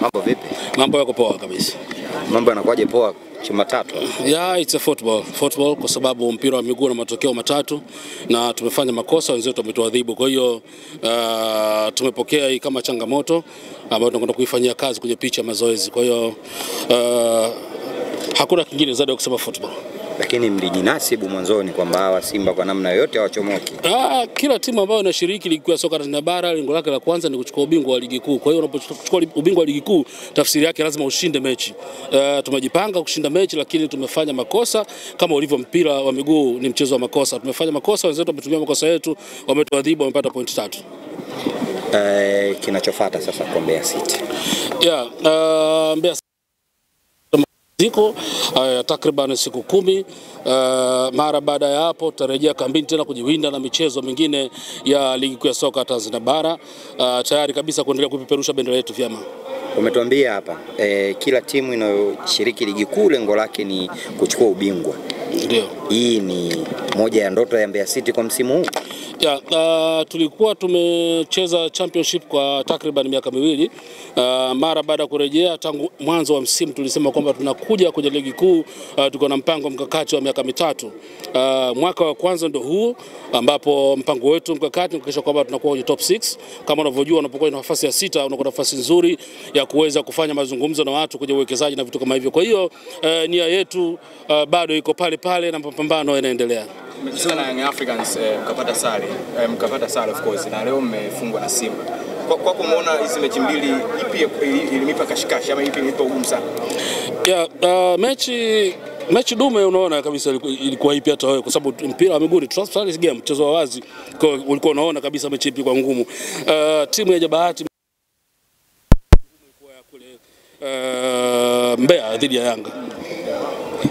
Mambo vipi? Mambo yako poa kabisa. Mambo yanakuaje poa Jumatatu? Yeah, it's a football kwa sababu mpira wa miguu na matokeo matatu na tumefanya makosa, wenzetu wametuadhibu. Kwa hiyo tumepokea hii kama changamoto ambayo tunakwenda kuifanyia kazi kwenye picha mazoezi. Kwa hiyo hakuna kingine zaidi ya kusema football. Lakini mlijinasibu mwanzoni kwamba hawa Simba kwa namna yoyote hawachomoki. Kila timu ambayo inashiriki ligi kuu ya soka Tanzania bara lengo lake la kwanza ni kuchukua ubingwa wa ligi kuu. Kwa hiyo unapochukua ubingwa wa ligi kuu tafsiri yake lazima ushinde mechi. Tumejipanga kushinda mechi lakini tumefanya makosa kama ulivyo mpira wa miguu ni mchezo wa makosa. Tumefanya makosa, wenzetu wametumia makosa yetu, wametuadhibu, wamepata point 3. Kinachofuata sasa kwa Mbeya City. Mbeya ziko takriban siku 10. Mara baada ya hapo tutarejea kambini tena kujiwinda na michezo mingine ya ligi kuu ya soka Tanzania bara, tayari kabisa kuendelea kupeperusha bendera yetu vyema. Umetuambia hapa kila timu inayoshiriki ligi kuu lengo lake ni kuchukua ubingwa. Ndio. Hii ni moja ya ndoto ya Mbeya City kwa msimu huu. Tulikuwa tumecheza championship kwa takriban miaka 2. Mara baada ya kurejea tangu mwanzo wa msimu tulisema kwamba tunakuja kwenye ligi kuu, tuko na mpango mkakati wa miaka 3. Mwaka wa kwanza ndio huu ambapo mpango wetu mkakati ni kuhakikisha kwamba tunakuwa kwenye top 6. Kama unavyojua unapokuwa nafasi ya 6 unakuwa nafasi nzuri ya kuweza kufanya mazungumzo na watu kwenye uwekezaji na vitu kama hivyo. Kwa hiyo nia yetu bado iko pale pale na mapambano yanaendelea. Mmecheza na Young Africans mkapata sare of course na leo mmefungwa na Simba. Kwa kumuona hizi mechi mbili ipi ilimipa kashikashi ama ipi ilinipa ugumu sana? Mechi dume unaona kabisa ilikuwa ipi hata wewe kwa sababu mpira wa miguu ni transfer game, mchezo wa wazi. Kwa ulikuwa unaona kabisa mechi ipi kwa ngumu. Timu ya Bahati ilikuwa ya kule Mbeya dhidi ya Yanga.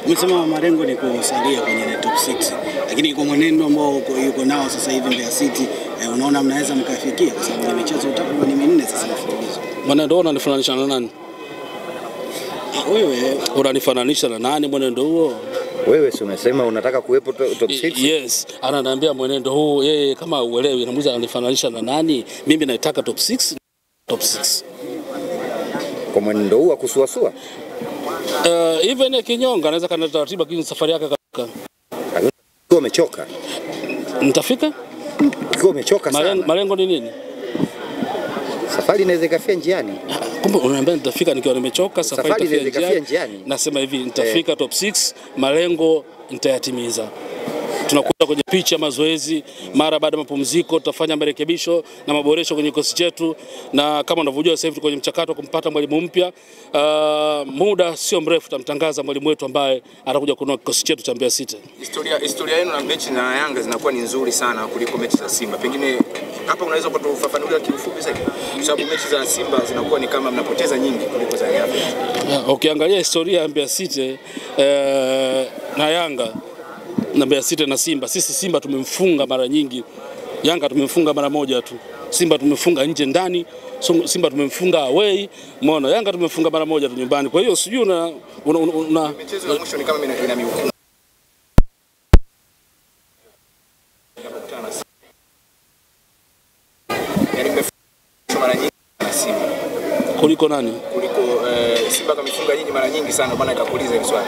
Umesema malengo ni kusalia kwenye top 6. Lakini kwa mwenendo ambao yuko nao sasa hivi Mbeya City, unaona mnaweza mkafikia kwa sababu michezo takriban 4 sasa mfululizo. Mwenendo unanifananisha na nani? Wewe unanifananisha na nani mwenendo huo? Wewe si umesema unataka kuwepo top 6? Yes, ananiambia mwenendo huu yeye kama uelewi, namuuliza ananifananisha na nani? Mimi naitaka top 6. Kwa mwenendo huu kusuasua? Even Kinyonga anaweza kana taratibu lakini safari yake kaka. Ukiwa umechoka? Nitafika? Ukiwa umechoka sana. Malengo ni nini? Safari inaweza ikafia njiani. Kumbe unaniambia nitafika nikiwa nimechoka, safari inaweza ikafia njiani. Nasema hivi nitafika top 6, malengo nitayatimiza. Tunakuja kwenye picha mazoezi, mara baada ya mapumziko tutafanya marekebisho na maboresho kwenye kikosi chetu, na kama unavyojua sasa hivi kwenye mchakato kumpata mwalimu mpya. Muda sio mrefu tutamtangaza mwalimu wetu ambaye atakuja kununua kikosi chetu cha Mbeya City. Historia yenu na mechi na Yanga zinakuwa ni nzuri sana kuliko mechi za Simba. Pengine hapa unaweza kutufafanulia kiufupi zaidi? Kwa sababu mechi za Simba zinakuwa ni kama mnapoteza nyingi kuliko za Yanga. Ukiangalia historia ya Mbeya City na Yanga na Mbeya City na Simba, sisi Simba tumemfunga mara nyingi, Yanga tumemfunga mara moja tu. Simba tumefunga nje ndani, Simba tumemfunga away, umeona. Yanga tumefunga mara moja tu nyumbani. Kwa hiyo sijui una michezo ya mwisho ni kama ina mihukumu. Yaani mmefunga mara nyingi na Simba. Kuliko nani? Kuliko Simba kamefunga nyinyi mara nyingi sana, maana ikakuuliza hili swali.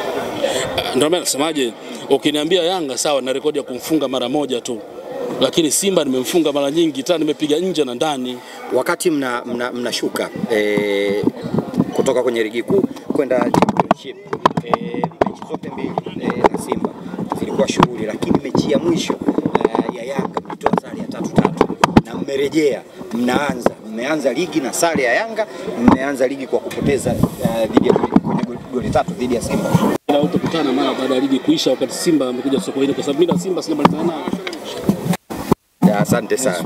Ndio maana nasemaje, ukiniambia Yanga sawa na rekodi ya kumfunga mara moja tu. Lakini Simba nimemfunga mara nyingi, tena nimepiga nje na ndani. Wakati mnashuka kutoka kwenye ligi kuu kwenda championship, mechi zote mbili na Simba zilikuwa shughuli, lakini mechi ya mwisho ya Yanga mlitoa sare ya 3-3 na mmeanza ligi na sare ya Yanga, mmeanza ligi kwa kupoteza dhidi ya kwenye goli 3 dhidi ya Simba. Ila utakutana mara baada ya ligi kuisha wakati Simba amekuja soko hili kwa sababu mimi na Simba sina malizana nao. Asante sana.